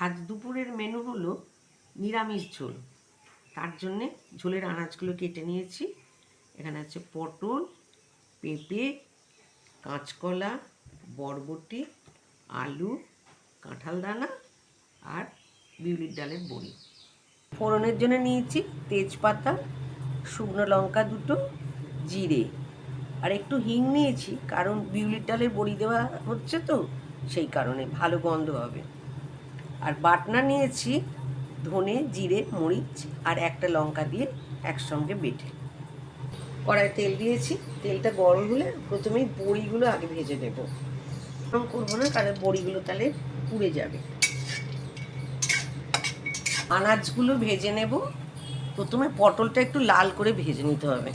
আজ দুপুরের মেনু হলো নিরামিষ ঝোল। তার জন্যে ঝোলের আনাজগুলো কেটে নিয়েছি। এখানে আছে পটল, পেঁপে, কাঁচকলা, বরবটি, আলু, কাঁঠাল দানা আর বিউলির ডালের বড়ি। ফোড়নের জন্য নিয়েছি তেজপাতা, শুকনো লঙ্কা দুটো, জিরে আর একটু হিং নিয়েছি, কারণ বিউলির ডালের বড়ি দেওয়া হচ্ছে তো সেই কারণে ভালো গন্ধ হবে। আর বাটনা নিয়েছি ধনে, জিরে, মরিচ আর একটা লঙ্কা দিয়ে একসঙ্গে বেটে। কড়াইয়ে তেল দিয়েছি, তেলটা গরম হলে প্রথমেই বড়িগুলো আগে ভেজে নেব। গরম করবো না, কারণ বড়িগুলো তাহলে পুড়ে যাবে। আনাজগুলো ভেজে নেব। প্রথমে পটলটা একটু লাল করে ভেজে নিতে হবে।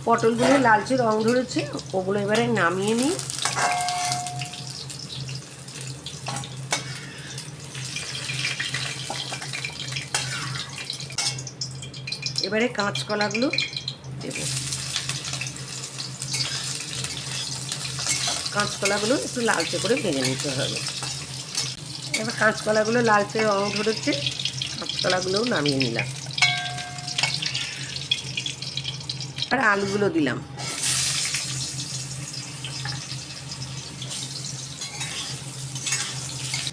পটলগুলো লালচে রং ধরেছে, ওগুলো এবারে নামিয়ে নিই। এবারে কাঁচকলাগুলো দেব। কাঁচকলাগুলো একটু লালচে করে ভেজে নিতে হবে। এবার কাঁচকলাগুলো লালচে রং ধরেছে, কাঁচকলাগুলোও নামিয়ে নিলাম। আর আলুগুলো দিলাম।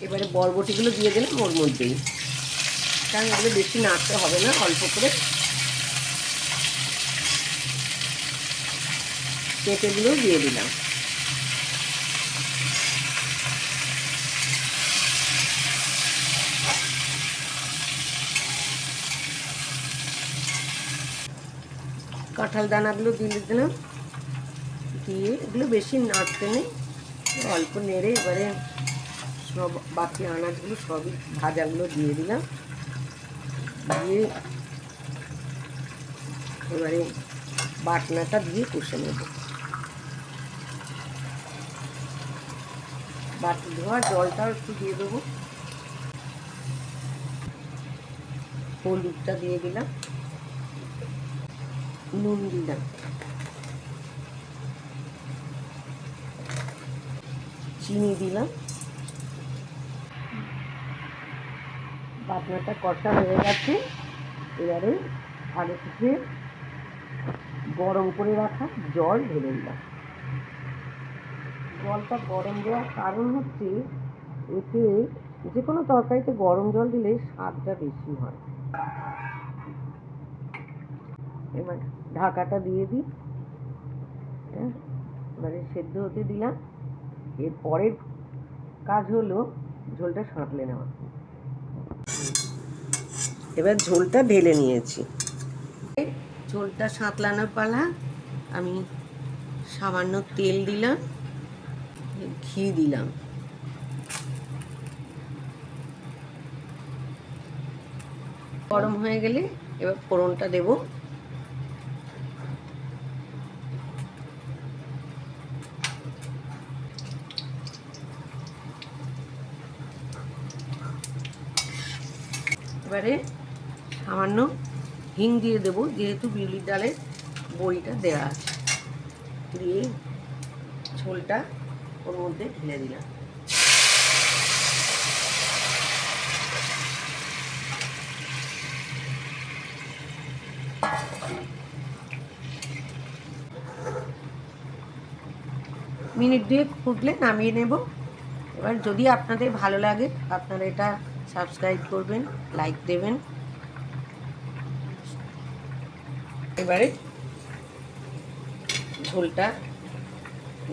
এবারে বরবটিগুলো দিয়ে দিলাম ওর মধ্যেই, কারণ এগুলো বেশি নাড়তে হবে না, অল্প করে। পেঁপেগুলোও দিয়ে দিলাম। কাঁঠাল দানাগুলো দিয়ে দিলাম, দিয়ে এগুলো বেশি নাড়তে নেই, অল্প নেড়ে এবারে সব বাকি আনাজগুলো সবই ভাজাগুলো দিয়ে দিলাম। দিয়ে এবারে বাটনাটা দিয়ে কষে নেব। বাটি ধোয়া জলটাও একটু দিয়ে দেবো। হলুদটা দিয়ে দিলাম, নুন দিলাম, চিনি দিলাম। বাটনাটা কষা হয়ে গেছে। এবারে আগে থেকে গরম করে রাখা জল ঢেলে দিলাম। জলটা গরম দেওয়ার কারণ হচ্ছে, এতে যে কোনো তরকারিতে গরম জল দিলে স্বাদটা বেশি হয়। এবার ঢাকাটা দিয়ে দিই। এবারে সেদ্ধ হতে দিলাম। এর পরের কাজ হলো ঝোলটা সাঁতলে নেওয়া। এবার ঝোলটা ঢেলে নিয়েছি। ঝোলটা সাঁতলানোর পালা। আমি সামান্য তেল দিলাম, ঘি দিলাম। গরম হয়ে গেলে এবার ফোড়নটা দেব। এবারে সামান্য হিং দিয়ে দেবো, যেহেতু বিউলির ডালের বড়িটা দেওয়া আছে। দিয়ে ঝোলটা ওর মধ্যে ঢেলে দিলাম। মিনিট 2 ফুটলে নামিয়ে নেব। এবার যদি আপনাদের ভালো লাগে, আপনারা এটা সাবস্ক্রাইব করবেন, লাইক দেবেন। এবারে ঝোলটা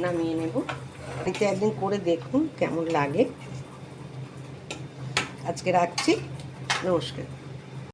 নামিয়ে নেব। এতে একদিন করে দেখুন কেমন লাগে। আজকে রাখছি, নমস্কার।